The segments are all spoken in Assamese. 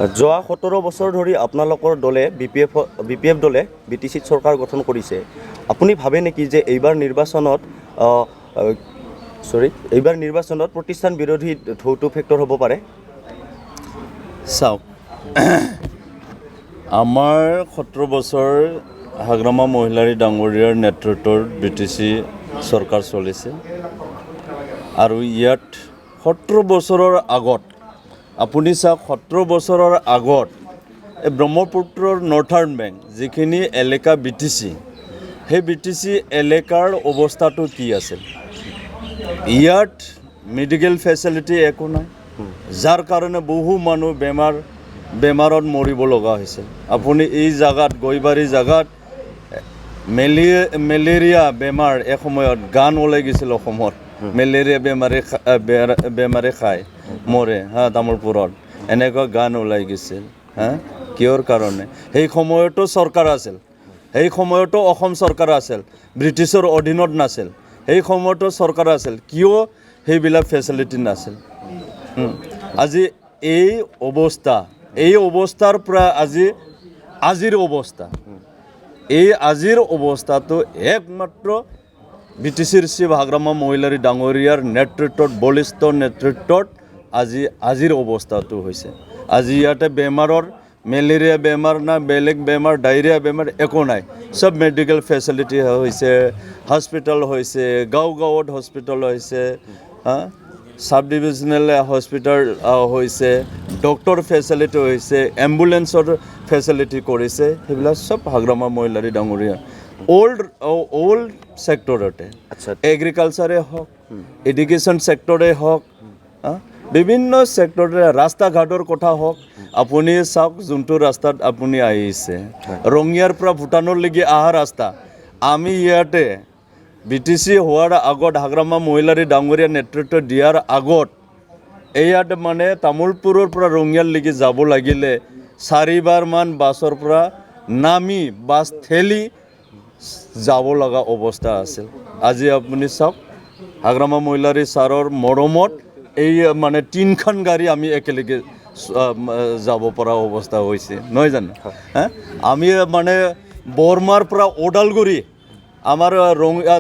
যোৱা 17 বছৰ ধৰি আপোনালোকৰ দলে বিপিএফ দলে বিটিচিত চৰকাৰ গঠন কৰিছে। আপুনি ভাবে নেকি যে এইবাৰ নিৰ্বাচনত প্ৰতিষ্ঠান বিৰোধী ঢৌটো ফেক্টৰ হ'ব পাৰে? চাওক, আমাৰ 17 বছৰ হাগ্ৰামা মহিলাৰী ডাঙৰীয়াৰ নেতৃত্বৰ বিটিচি চৰকাৰ চলিছে আৰু ইয়াত 17 বছৰৰ আগত আপুনি চাওক 17 বছৰৰ আগত এই ব্ৰহ্মপুত্ৰৰ নৰ্থাৰ্ণ বেংক যিখিনি এলেকা বিটিচি সেই বিটিচি এলেকাৰ অৱস্থাটো কি আছিল? ইয়াত মেডিকেল ফেচিলিটি একো নাই, যাৰ কাৰণে বহু মানুহ বেমাৰত মৰিব লগা হৈছিল। আপুনি এই জাগাত গৈবাৰী জাগাত মেলেৰিয়া বেমাৰ এসময়ত গান ওলাই গৈছিল অসমত, মেলেৰিয়া বেমাৰে খায় মৰে তামোলপুৰত, এনেকুৱা গান ওলাই গৈছিল। কিয়ৰ কাৰণে? সেই সময়তো চৰকাৰ আছিল, সেই সময়তো অসম চৰকাৰ আছিল, ব্ৰিটিছৰ অধীনত নাছিল। সেই সময়তো চৰকাৰ আছিল, কিয় সেইবিলাক ফেচিলিটি নাছিল? আজি এই অৱস্থাৰ পৰা আজিৰ অৱস্থাটো একমাত্ৰ বিটিচিৰ চিফ হাগ্ৰামা মহিলাৰী ডাঙৰীয়াৰ নেতৃত্বত, বলিষ্ঠ নেতৃত্বত আজিৰ অৱস্থাটো হৈছে। আজি ইয়াতে মেলেৰিয়া বেমাৰ না বেলেগ বেমাৰ, ডায়েৰিয়া বেমাৰ একো নাই, চব মেডিকেল ফেচিলিটি হৈছে, হস্পিটেল হৈছে, গাঁৱত হস্পিটেল হৈছে, সাব ডিভিজনেল হস্পিটেল হৈছে, ডক্টৰ ফেচিলিটি হৈছে, এম্বুলেন্সৰ ফেচিলিটি কৰিছে। সেইবিলাক চব হাগ্ৰামা মহিলাৰী ডাঙৰীয়া অল্ড ছেক্টৰতে, এগ্ৰিকালচাৰে হওক, এডুকেশ্যন ছেক্টৰে হওক, বিভিন্ন ছেক্টৰতে, ৰাস্তা ঘাটৰ কথা হওক। আপুনি চাওক, যোনটো ৰাস্তাত আপুনি আহিছে ৰঙিয়াৰ পৰা ভূটানলৈকে অহা ৰাস্তা, আমি ইয়াতে বিটিচি হোৱাৰ আগত, হাগ্ৰামা মহিলাৰী ডাঙৰীয়া নেতৃত্ব দিয়াৰ আগত ইয়াত মানে তামোলপুৰৰ পৰা ৰঙিয়ালৈকে যাব লাগিলে 4বাৰমান বাছৰ পৰা নামি বাছ ঠেলি যাব লগা অৱস্থা আছিল। আজি আপুনি চাওক, হাগ্ৰামা মহিলাৰী ছাৰৰ মৰমত এই মানে 3খন গাড়ী আমি একেলগে যাব পৰা অৱস্থা হৈছে, নহয় জানো? আমি মানে বৰমাৰ পৰা ওদালগুৰি, আমাৰ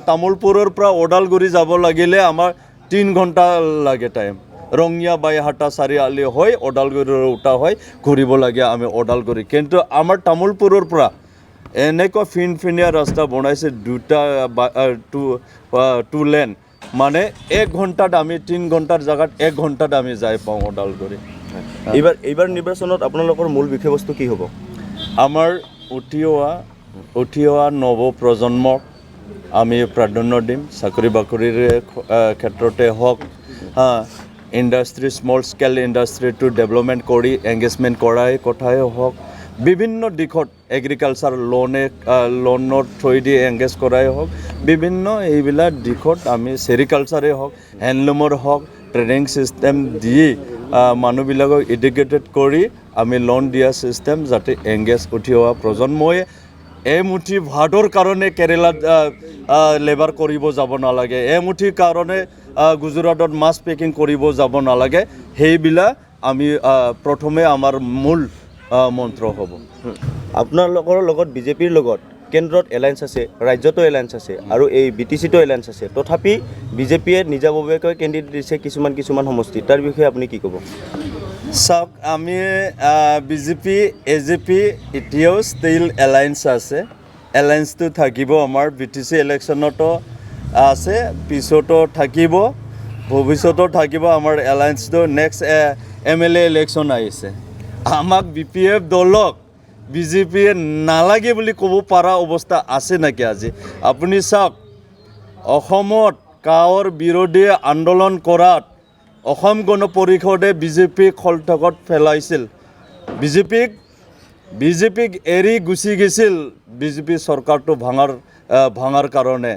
তামোলপুৰৰ পৰা ওদালগুৰি যাব লাগিলে আমাৰ 3 ঘণ্টা লাগে টাইম। ৰঙিয়া বাইহাটা চাৰিআলি হৈ ওদালগুৰিৰ উঠা হৈ ঘূৰিব লাগে আমি ওদালগুৰি। কিন্তু আমাৰ তামোলপুৰৰ পৰা এনেকুৱা ফিনফিনীয়া ৰাস্তা বনাইছে, 2 লেন, মানে 1 ঘণ্টাত আমি 3 ঘণ্টাৰ জেগাত 1 ঘণ্টাত আমি যাই পাওঁ ওদালগুৰি। এইবাৰ নিৰ্বাচনত আপোনালোকৰ মূল বিষয়বস্তু কি হ'ব? আমাৰ উঠি অহা নৱ প্ৰজন্মক আমি প্ৰাধান্য দিম। চাকৰি বাকৰিৰ ক্ষেত্ৰতে হওক, ইণ্ডাষ্ট্ৰী, স্মল স্কেল ইণ্ডাষ্ট্ৰীটো ডেভেলপমেণ্ট কৰি এংগেজমেণ্ট কৰাই কথাই হওক, বিভিন্ন দিশত এগ্ৰিকালচাৰ লোনৰ থ্ৰুৱেদি এংগেজ কৰাই হওক, বিভিন্ন এইবিলাক দিশত আমি ছেৰিকালচাৰে হওক, হেণ্ডলুমৰ হওক, ট্ৰেইনিং ছিষ্টেম দি মানুহবিলাকক এডুকেটেড কৰি আমি লোন দিয়া ছিষ্টেম, যাতে এংগেজ উঠি অহা প্ৰজন্মই এমুঠি ভাতৰ কাৰণে কেৰেলাত লেবাৰ কৰিব যাব নালাগে, এমুঠি কাৰণে গুজৰাটত মাছ পেকিং কৰিব যাব নালাগে। সেইবিলাক আমি প্ৰথমে আমাৰ মূল মন্ত্ৰ হ'ব। আপোনালোকৰ লগত বিজেপিৰ লগত কেন্দ্ৰত এলায়েন্স আছে, ৰাজ্যতো এলায়েন্স আছে আৰু এই বিটিচিতো এলায়েন্স আছে। তথাপি বিজেপিয়ে নিজাববীয়াকৈ কেণ্ডিডেট দিছে কিছুমান সমষ্টি, তাৰ বিষয়ে আপুনি কি ক'ব? চাওক, আমি বিজেপি এজেপি এতিয়াও ষ্টিল এলায়েন্স আছে, এলায়েন্সটো থাকিব। আমাৰ বিটিচি ইলেকশ্যনতো আছে, পিছতো থাকিব, ভৱিষ্যতো থাকিব আমাৰ এলায়েন্সটো। নেক্সট MLA ইলেকশ্যন আহিছে, আমাক BPF দলক বিজেপিয়ে নালাগে বুলি ক'ব পৰা অৱস্থা আছে নেকি আজি? আপুনি চাওক, অসমত কাঁহৰ বিৰোধী আন্দোলন কৰাত অসম গণ পৰিষদে বিজেপিক খলঠকত পেলাইছিল, বিজেপিক এৰি গুচি গৈছিল বিজেপি চৰকাৰটো ভাঙাৰ কাৰণে।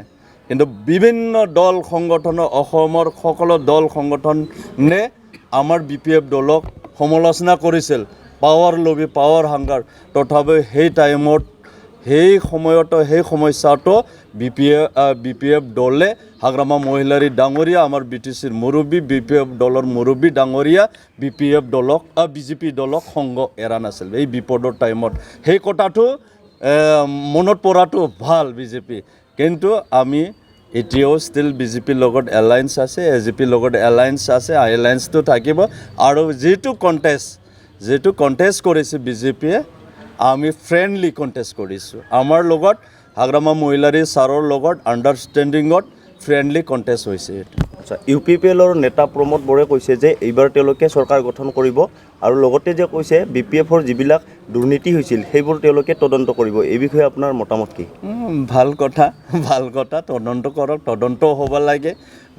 কিন্তু বিভিন্ন দল সংগঠন, অসমৰ সকলো দল সংগঠনে আমাৰ BPF দলক সমালোচনা কৰিছিল, পাৱাৰ লবি, পাৱাৰ হাংগাৰ। তথাপিও সেই সময়তো সেই সমস্যাটো বি পি এফ দলে হাগ্ৰামা মহিলাৰী ডাঙৰীয়া আমাৰ BTCৰ মুৰব্বী BPF দলৰ মুৰব্বী ডাঙৰীয়া বিজেপি দলক সংগ এৰা নাছিল এই বিপদৰ টাইমত সেই কথাটো মনত পৰাটো ভাল বিজেপি কিন্তু আমি এতিয়াও ষ্টিল বিজেপিৰ লগত এলায়েন্স আছে AGPৰ লগত এলায়েন্স আছে এলায়েন্সটো থাকিব আৰু যিটো কণ্টেষ্ট কৰিছে বিজেপিয়ে আমি ফ্ৰেণ্ডলি কণ্টেষ্ট কৰিছোঁ আমাৰ লগত হাগ্ৰামা মহিলাৰী ছাৰৰ লগত আণ্ডাৰষ্টেণ্ডিঙত ফ্ৰেণ্ডলি কণ্টেষ্ট হৈছে আচ্ছা UPPLৰ নেতা প্ৰমোদ বৰে কৈছে যে এইবাৰ তেওঁলোকে চৰকাৰ গঠন কৰিব আৰু লগতে যে কৈছে BPFৰ যিবিলাক দুৰ্নীতি হৈছিল সেইবোৰ তেওঁলোকে তদন্ত কৰিব এই বিষয়ে আপোনাৰ মতামত কি ভাল কথা তদন্ত কৰক তদন্ত হ'ব লাগে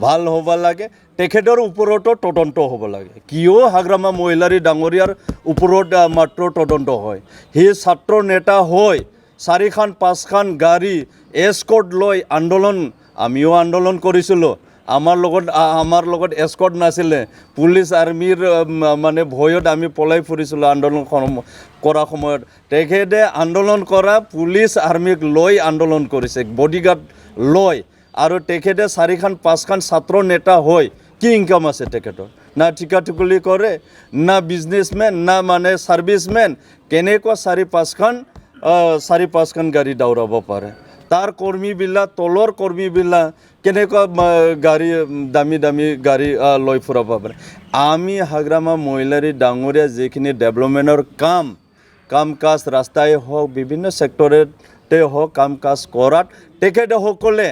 ভাল হ'ব লাগে তেখেতৰ ওপৰতো তদন্ত হ'ব লাগে কিয় হাগ্ৰামা মহিলাৰী ডাঙৰীয়াৰ ওপৰত মাত্ৰ তদন্ত হয় সেই ছাত্ৰ নেতা হয় 4খান 5খান গাড়ী এস্কৰ্ট লৈ আমিও আন্দোলন কৰিছিলোঁ আমাৰ লগত এস্কৰ্ট নাছিলে পুলিচ আৰ্মিৰ মানে ভয়ত আমি পলাই ফুৰিছিলোঁ আন্দোলন কৰা সময়ত তেখেতে আন্দোলন কৰা পুলিচ আৰ্মিক লৈ আন্দোলন কৰিছে বডিগাৰ্ড লৈ আৰু তেখেতে 4খান 5খান ছাত্ৰ নেতা হয় কি ইনকাম আছে তেখেতৰ না ঠিকা টুকুলি কৰে না বিজনেছমেন না মানে ছাৰ্ভিচমেন কেনেকুৱা 4-5খান গাড়ী দৌৰাব পাৰে তাৰ কৰ্মীবিলাক তলৰ কৰ্মীবিলাক কেনেকুৱা গাড়ী দামী গাড়ী লৈ ফুৰাব পাৰে আমি হাগ্ৰামা মহিলাৰী ডাঙৰীয়া যিখিনি ডেভেলপমেণ্টৰ কাম কাজ ৰাস্তাই হওক বিভিন্ন ছেক্টৰতে হওক কাম কাজ কৰাত তেখেতসকলে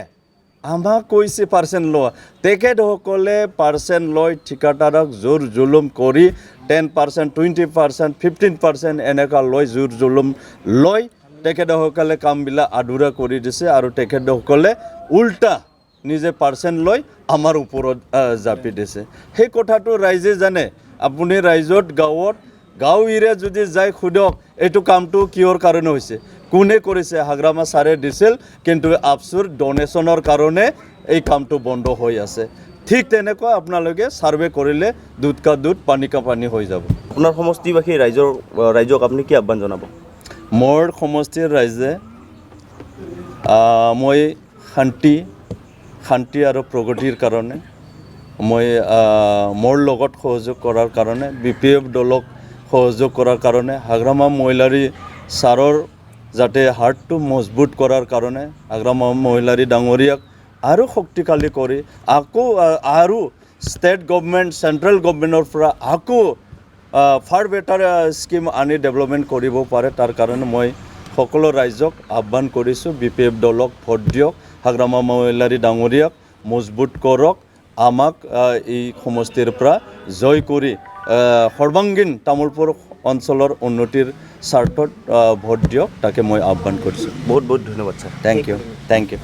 আমাক কৈছে পাৰ্চেণ্ট লোৱা তেখেতসকলে পাৰ্চেণ্ট লৈ ঠিকাদাৰক জোৰ জুলুম কৰি 10% 20% 15% এনেকুৱা লৈ জোৰ জুলুম লৈ তেখেতসকলে কামবিলাক আধৰুৱা কৰি দিছে আৰু তেখেতসকলে উল্টা নিজে পাৰ্চেণ্ট লৈ আমাৰ ওপৰত জাপি দিছে সেই কথাটো ৰাইজে জানে আপুনি ৰাইজত গাঁও এৰিয়া যদি যাই সোধক এইটো কামটো কিহৰ কাৰণে হৈছে কোনে কৰিছে হাগ্ৰামা ছাৰে দিছিল কিন্তু আফচুৰ ডনেশ্যনৰ কাৰণে এই কামটো বন্ধ হৈ আছে ঠিক তেনেকুৱা আপোনালোকে ছাৰ্ভে কৰিলে দুধ কা দুধ পানী কা পানী হৈ যাব আপোনাৰ সমষ্টিবাসী ৰাইজক আপুনি কি আহ্বান জনাব মোৰ সমষ্টিৰ ৰাইজে মই শান্তি আৰু প্ৰগতিৰ কাৰণে মই মোৰ লগত সহযোগ কৰাৰ কাৰণে BPF দলক সহযোগ কৰাৰ কাৰণে হাগ্ৰামা মহিলাৰী ছাৰৰ যাতে হাৰ্টটো মজবুত কৰাৰ কাৰণে হাগ্ৰামা মহিলাৰী ডাঙৰীয়াক আৰু শক্তিশালী কৰি আকৌ আৰু ষ্টেট গভৰ্ণমেণ্ট চেণ্ট্ৰেল গভৰ্ণমেণ্টৰ পৰা আকৌ ফাৰ বেটাৰ স্কিম আনি ডেভেলপমেণ্ট কৰিব পাৰে তাৰ কাৰণে মই সকলো ৰাইজক আহ্বান কৰিছোঁ BPF দলক ভোট দিয়ক হাগ্ৰামা মহিলাৰী ডাঙৰীয়াক মজবুত কৰক আমাক এই সমষ্টিৰ পৰা জয় কৰি সৰ্বাংগীন তামোলপুৰ অঞ্চলৰ উন্নতিৰ স্বাৰ্থত ভোট দিয়ক তাকে মই আহ্বান কৰিছোঁ বহুত ধন্যবাদ ছাৰ থেংক ইউ